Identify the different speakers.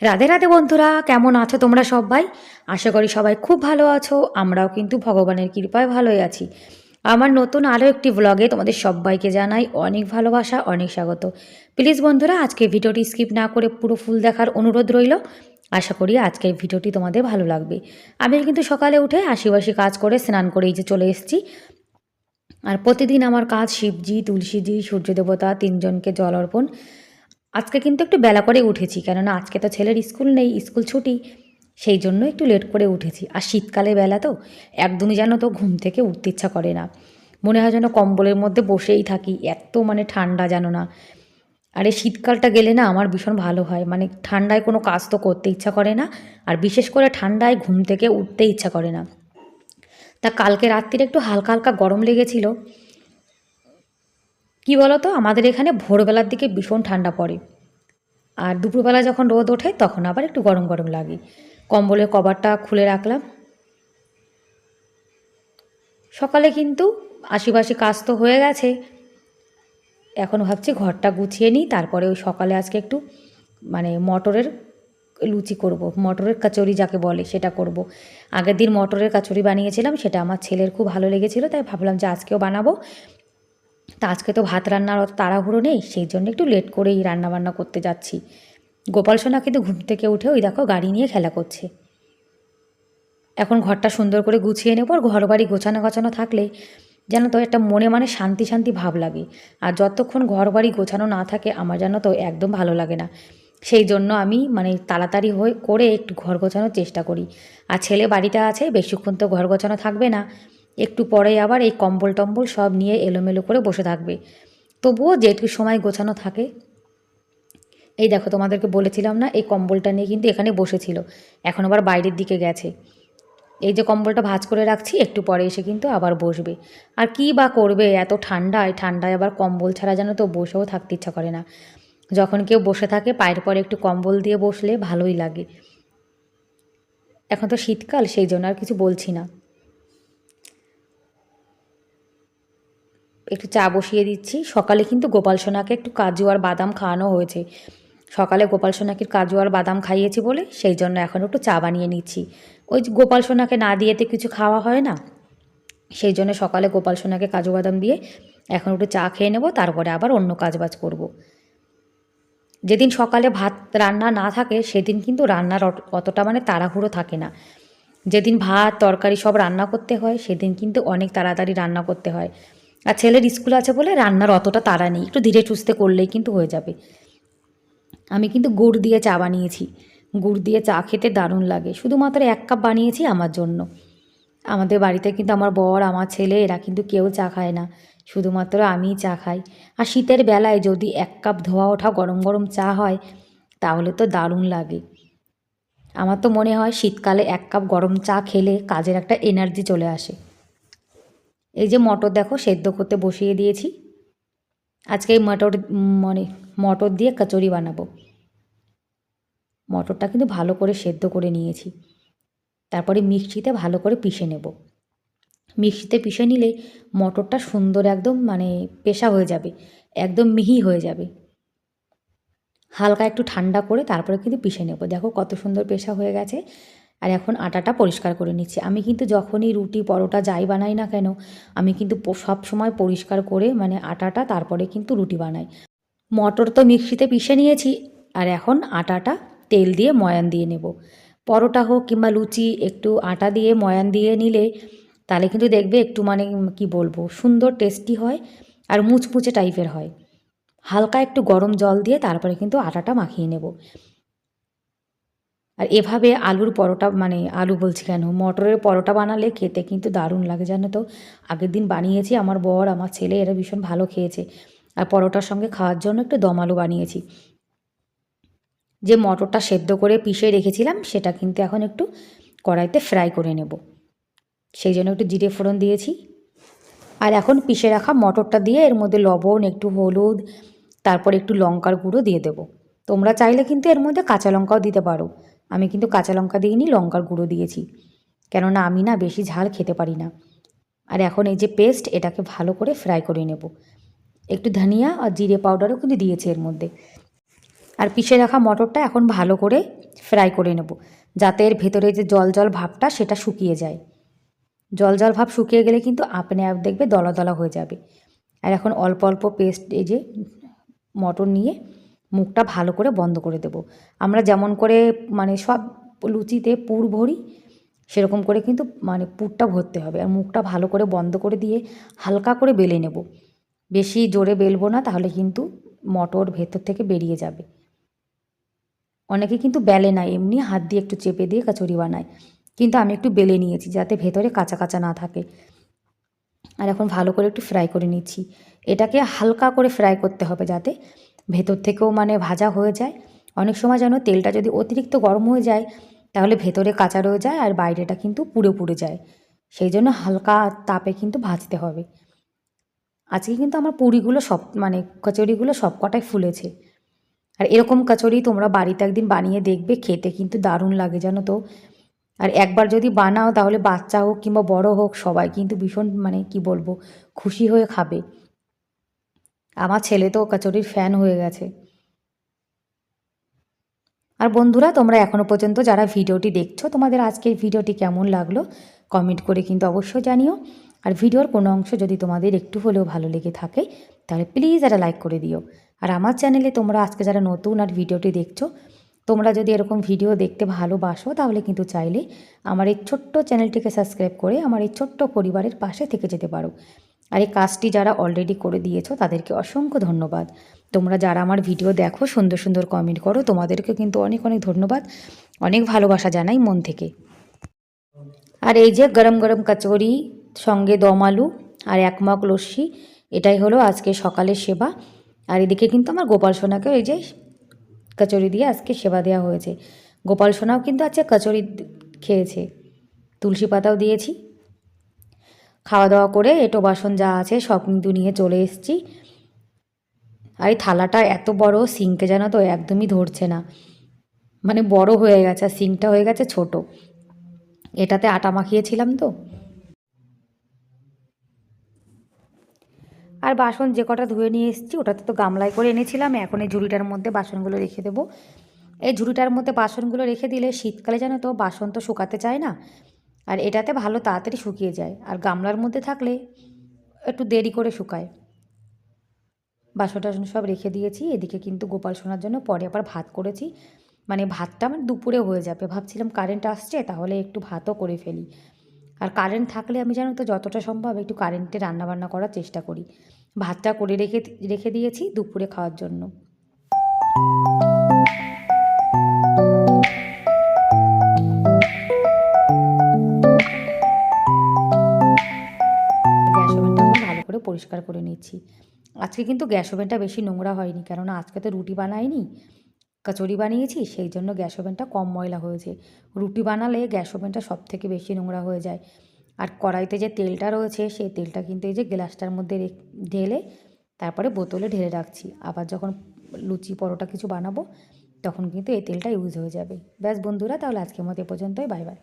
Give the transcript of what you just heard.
Speaker 1: রাধে রাধে বন্ধুরা, কেমন আছো তোমরা সবাই? আশা করি সবাই খুব ভালো আছো। আমরাও কিন্তু ভগবানের কৃপায় ভালোই আছি। আমার নতুন আরও একটি ব্লগে তোমাদের সবাইকে জানাই অনেক ভালোবাসা, অনেক স্বাগত। প্লিজ বন্ধুরা, আজকে ভিডিওটি স্কিপ না করে পুরো ফুল দেখার অনুরোধ রইল। আশা করি আজকের ভিডিওটি তোমাদের ভালো লাগবে। আমি কিন্তু সকালে উঠে আশিবাসি কাজ করে স্নান করে এই যে চলে এসেছি। আর প্রতিদিন আমার কাজ শিবজি, তুলসীজি, সূর্য দেবতা তিনজনকে জল অর্পণ। আজকে কিন্তু একটু বেলা করে উঠেছি, কেননা আজকে তো ছেলের স্কুল নেই, স্কুল ছুটি। সেই জন্য একটু লেট করে উঠেছি। আর শীতকালে বেলা তো একদমই যেন তো ঘুম থেকে উঠতে ইচ্ছা করে না, মনে হয় যেন কম্বলের মধ্যে বসেই থাকি, এত মানে ঠান্ডা যেন না। আর এই শীতকালটা গেলে না আমার ভীষণ ভালো হয়, মানে ঠান্ডায় কোনো কাজ তো করতে ইচ্ছা করে না, আর বিশেষ করে ঠান্ডায় ঘুম থেকে উঠতে ইচ্ছা করে না। তা কালকে রাত্রিরে একটু হালকা হালকা গরম লেগেছিল। কি বলো তো, আমাদের এখানে ভোরবেলার দিকে ভীষণ ঠান্ডা পড়ে, আর দুপুরবেলা যখন রোদ ওঠে তখন আবার একটু গরম গরম লাগে। কম্বলের কভারটা খুলে রাখলাম। সকালে কিন্তু আশিপাশি কাজ তো হয়ে গেছে। এখন ভাবছি ঘরটা গুছিয়ে নিই, তারপরে ওই সকালে আজকে একটু মানে মটরের লুচি করব, মটরের কচুরি যাকে বলে সেটা করব। আগের দিন মটরের কচুরি বানিয়েছিলাম, সেটা আমার ছেলের খুব ভালো লেগেছিলো, তাই ভাবলাম যে আজকেও বানাবো। তা আজকে তো ভাত রান্নার অত তাড়াহুড়ো নেই, সেই জন্য একটু লেট করেই রান্নাবান্না করতে যাচ্ছি। গোপাল সোনা কিন্তু ঘুম থেকে উঠে ওই দেখো গাড়ি নিয়ে খেলা করছে। এখন ঘরটা সুন্দর করে গুছিয়ে নেব। আর ঘর বাড়ি গোছানো গাছানো থাকলে যেন তো একটা মনে মানে শান্তি শান্তি ভাব লাগে। আর যতক্ষণ ঘর বাড়ি গোছানো না থাকে আমার যেন তো একদম ভালো লাগে না। সেই জন্য আমি মানে তাড়াতাড়ি হয়ে করে একটু ঘর গোছানোর চেষ্টা করি। আর ছেলে বাড়িতে আছে, বেশিক্ষণ তো ঘর গোছানো থাকবে না, একটু পরে আবার এই কম্বল টম্বল সব নিয়ে এলোমেলো করে বসে থাকবে। তবুও যেটুকু সময় গোছানো থাকে। এই দেখো, তোমাদেরকে বলেছিলাম না এই কম্বলটা নিয়ে কিন্তু এখানে বসেছিল, এখন আবার বাইরের দিকে গেছে। এই যে কম্বলটা ভাঁজ করে রাখছি, একটু পরে এসে কিন্তু আবার বসবে। আর কী বা করবে এত ঠান্ডায়, ঠান্ডায় আবার কম্বল ছাড়া যেন তো বসেও থাকতে ইচ্ছা করে না। যখন কেউ বসে থাকে পায়ের পরে একটু কম্বল দিয়ে বসলে ভালোই লাগে। এখন তো শীতকাল, সেই জন্য আর কিছু বলছি না। একটু চা বসিয়ে দিচ্ছি। সকালে কিন্তু গোপাল সোনাকে একটু কাজু আর বাদাম খাওয়ানো হয়েছে। সকালে গোপাল সোনাকে কাজু আর বাদাম খাইয়েছি বলে সেই জন্য এখন একটু চা বানিয়ে নিচ্ছি। ওই যে গোপাল সোনাকে না দিয়েতে কিছু খাওয়া হয় না, সেই জন্য সকালে গোপাল সোনাকে কাজু বাদাম দিয়ে এখন একটু চা খেয়ে নেব, তারপরে আবার অন্য কাজবাজ করব। যেদিন সকালে ভাত রান্না না থাকে সেদিন কিন্তু রান্নার অতটা মানে তাড়াহুড়ো থাকে না। যেদিন ভাত তরকারি সব রান্না করতে হয় সেদিন কিন্তু অনেক তাড়াতাড়ি রান্না করতে হয়। আর ছেলের স্কুল আছে বলে রান্নার অতটা তাড়া নেই, একটু ধীরে সুস্থে করলেই কিন্তু হয়ে যাবে। আমি কিন্তু গুড় দিয়ে চা বানিয়েছি। গুড় দিয়ে চা খেতে দারুণ লাগে। শুধুমাত্র 1 কাপ বানিয়েছি আমার জন্য। আমাদের বাড়িতে কিন্তু আমার বর, আমার ছেলে এরা কিন্তু কেউ চা খায় না, শুধুমাত্র আমিই চা খাই। আর শীতের বেলায় যদি 1 কাপ ধোয়া ওঠা গরম গরম চা হয় তাহলে তো দারুণ লাগে। আমার তো মনে হয় শীতকালে 1 কাপ গরম চা খেলে কাজের একটা এনার্জি চলে আসে। এই যে মটর দেখো সেদ্ধ করতে বসিয়ে দিয়েছি। আজকে এই মটর দিয়ে কচুরি বানাবো। মটরটা কিন্তু ভালো করে সেদ্ধ করে নিয়েছি, তারপরে মিক্সিতে ভালো করে পিষে নেব। মিক্সিতে পিষে নিলে মটরটা সুন্দর একদম মানে পেশা হয়ে যাবে, একদম মিহি হয়ে যাবে। হালকা একটু ঠান্ডা করে তারপরে কিন্তু পিষে নেব। দেখো কত সুন্দর পেশা হয়ে গেছে। আর এখন আটাটা পরিষ্কার করে নিচ্ছি। আমি কিন্তু যখনই রুটি পরোটা যাই বানাই না কেন, আমি কিন্তু সব সময় পরিষ্কার করে মানে আটাটা তারপরে কিন্তু রুটি বানাই। মটর তো মিক্সিতে পিষে নিয়েছি, আর এখন আটাটা তেল দিয়ে ময়ান দিয়ে নেব। পরোটা হোক কিংবা লুচি, একটু আটা দিয়ে ময়ান দিয়ে নিলে তাহলে কিন্তু দেখবে একটু মানে কি বলবো, সুন্দর টেস্টি হয় আর মুচমুচে টাইপের হয়। হালকা একটু গরম জল দিয়ে তারপরে কিন্তু আটাটা মাখিয়ে নেব। আর এভাবে আলুর পরোটা মানে আলু বলছি কেন, মটরের পরোটা বানালে খেতে কিন্তু দারুণ লাগে জানো তো। আগের দিন বানিয়েছি, আমার বর আমার ছেলে এরা ভীষণ ভালো খেয়েছে। আর পরোটার সঙ্গে খাওয়ার জন্য একটু দম আলু বানিয়েছি। যে মটরটা সেদ্ধ করে পিষে রেখেছিলাম সেটা কিন্তু এখন একটু কড়াইতে ফ্রাই করে নেব, সেই জন্য একটু জিরে ফোড়ন দিয়েছি। আর এখন পিষে রাখা মটরটা দিয়ে এর মধ্যে লবণ, একটু হলুদ, তারপর একটু লঙ্কার গুঁড়ো দিয়ে দেবো। তোমরা চাইলে কিন্তু এর মধ্যে কাঁচা লঙ্কাও দিতে পারো। আমি কিন্তু কাঁচা লঙ্কা দিইনি, লঙ্কার গুঁড়ো দিয়েছি, কেননা আমি না বেশি ঝাল খেতে পারি না। আর এখন এই যে পেস্ট, এটাকে ভালো করে ফ্রাই করে নেব। একটু ধনিয়া আর জিরে পাউডারও কিন্তু দিয়েছি এর মধ্যে। আর পিষে রাখা মটরটা এখন ভালো করে ফ্রাই করে নেব, যাতে এর ভেতরে যে জল জল ভাবটা সেটা শুকিয়ে যায়। জল জল ভাব শুকিয়ে গেলে কিন্তু আপনি আপ দেখবে দলা দলা হয়ে যাবে। আর এখন অল্প অল্প পেস্ট এই যে মটর নিয়ে মুখটা ভালো করে বন্ধ করে দেব। আমরা যেমন করে মানে সব লুচিতে পুর ভরি সেরকম করে কিন্তু মানে পুরটা ভরতে হবে। আর মুখটা ভালো করে বন্ধ করে দিয়ে হালকা করে বেলে নেব। বেশি জোরে বেলবো না, তাহলে কিন্তু মটর ভেতর থেকে বেরিয়ে যাবে। অনেকে কিন্তু বেলে না, এমনি হাত দিয়ে একটু চেপে দিয়ে কচুরি বানায়, কিন্তু আমি একটু বেলে নিয়েছি যাতে ভেতরে কাঁচা কাঁচা না থাকে। আর এখন ভালো করে একটু ফ্রাই করে নিচ্ছি। এটাকে হালকা করে ফ্রাই করতে হবে যাতে ভেতর থেকেও মানে ভাজা হয়ে যায়। অনেক সময় যেন তেলটা যদি অতিরিক্ত গরম হয়ে যায় তাহলে ভেতরে কাঁচা রয়ে যায় আর বাইরেটা কিন্তু পুড়ে পুড়ে যায়। সেই জন্য হালকা তাপে কিন্তু ভাজতে হবে। আজকে কিন্তু আমার পুরিগুলো সব মানে কচুরিগুলো সব কটাই ফুলেছে। আর এরকম কচুরি তোমরা বাড়িতে একদিন বানিয়ে দেখবে, খেতে কিন্তু দারুণ লাগে জানো তো। আর একবার যদি বানাও তাহলে বাচ্চা হোক কিংবা বড় হোক সবাই কিন্তু ভীষণ মানে কি বলবো খুশি হয়ে খাবে। আমার ছেলে তো কচুরির ফ্যান হয়ে গেছে। আর বন্ধুরা, তোমরা এখনও পর্যন্ত যারা ভিডিওটি দেখছো, তোমাদের আজকের ভিডিওটি কেমন লাগলো কমেন্ট করে কিন্তু অবশ্যই জানিও। আর ভিডিওর কোনো অংশ যদি তোমাদের একটু হলেও ভালো লেগে থাকে তাহলে প্লিজ একটা লাইক করে দিও। আর আমার চ্যানেলে তোমরা আজকে যারা নতুন আর ভিডিওটি দেখছো, তোমরা যদি এরকম ভিডিও দেখতে ভালোবাসো তাহলে কিন্তু চাইলে আমার এই ছোট্ট চ্যানেলটিকে সাবস্ক্রাইব করে আমার এই ছোট্ট পরিবারের পাশে থেকে যেতে পারো। আর এই কাজটি যারা অলরেডি করে দিয়েছো তাদেরকে অসংখ্য ধন্যবাদ। তোমরা যারা আমার ভিডিও দেখো, সুন্দর সুন্দর কমেন্ট করো, তোমাদেরকে কিন্তু অনেক অনেক ধন্যবাদ, অনেক ভালোবাসা জানাই মন থেকে। আর এই যে গরম গরম কচুরি, সঙ্গে দম আলু আর এক মগ লস্যি, এটাই হলো আজকে সকালের সেবা। আর এদিকে কিন্তু আমার গোপাল সোনাকেও এই যে কচুরি দিয়ে আজকে সেবা দেওয়া হয়েছে। গোপাল সোনাও কিন্তু আজকে কচুরি খেয়েছে, তুলসী পাতাও দিয়েছি। খাওয়া দাওয়া করে এঁটো বাসন যা আছে সব কিন্তু নিয়ে চলে এসেছি। আর এই থালাটা এত বড়, সিঙ্কে জানো তো একদমই ধরছে না, মানে বড় হয়ে গেছে আর সিঙ্কটা হয়ে গেছে ছোট। এটাতে আটা মাখিয়েছিলাম তো। আর বাসন যে কটা ধুয়ে নিয়ে এসেছি ওটাতে তো গামলায় করে এনেছিলাম, এখন এই ঝুড়িটার মধ্যে বাসনগুলো রেখে দেবো। এই ঝুড়িটার মধ্যে বাসনগুলো রেখে দিলে শীতকালে জানো তো বাসন তো শুকাতে চায় না, আর এটাতে ভালো তাড়াতাড়ি শুকিয়ে যায়। আর গামলার মধ্যে থাকলে একটু দেরি করে শুকায়। বাসন টাসন সব রেখে দিয়েছি। এদিকে কিন্তু গোপাল সোনার জন্য পরে আবার ভাত করেছি, মানে ভাতটা আমার দুপুরে হয়ে যাবে। ভাবছিলাম কারেন্ট আসছে তাহলে একটু ভাতও করে ফেলি। আর কারেন্ট থাকলে আমি জানো তো যতটা সম্ভব একটু কারেন্টে রান্নাবান্না করার চেষ্টা করি। ভাতটা করে রেখে রেখে দিয়েছি দুপুরে খাওয়ার জন্য। গ্যাস ওভেনটা এখন ভালো করে পরিষ্কার করে নিচ্ছি। আজকে কিন্তু গ্যাস ওভেনটা বেশি নোংরা হয়নি, কেননা আজকে তো রুটি বানাইনি, কচুরি বানিয়েছি, সেই জন্য গ্যাস ওভেনটা কম ময়লা হয়েছে। রুটি বানালে গ্যাস ওভেনটা সব থেকে বেশি নোংরা হয়ে যায়। আর কড়াইতে যে তেলটা রয়েছে সেই তেলটা কিন্তু এই যে গ্লাসটার মধ্যে ঢেলে তারপরে বোতলে ঢেলে রাখছি। আবার যখন লুচি পরোটা কিছু বানাবো তখন কিন্তু এই তেলটা ইউজ হয়ে যাবে। ব্যাস বন্ধুরা, তাহলে আজকের মতো এ পর্যন্তই। Bye bye.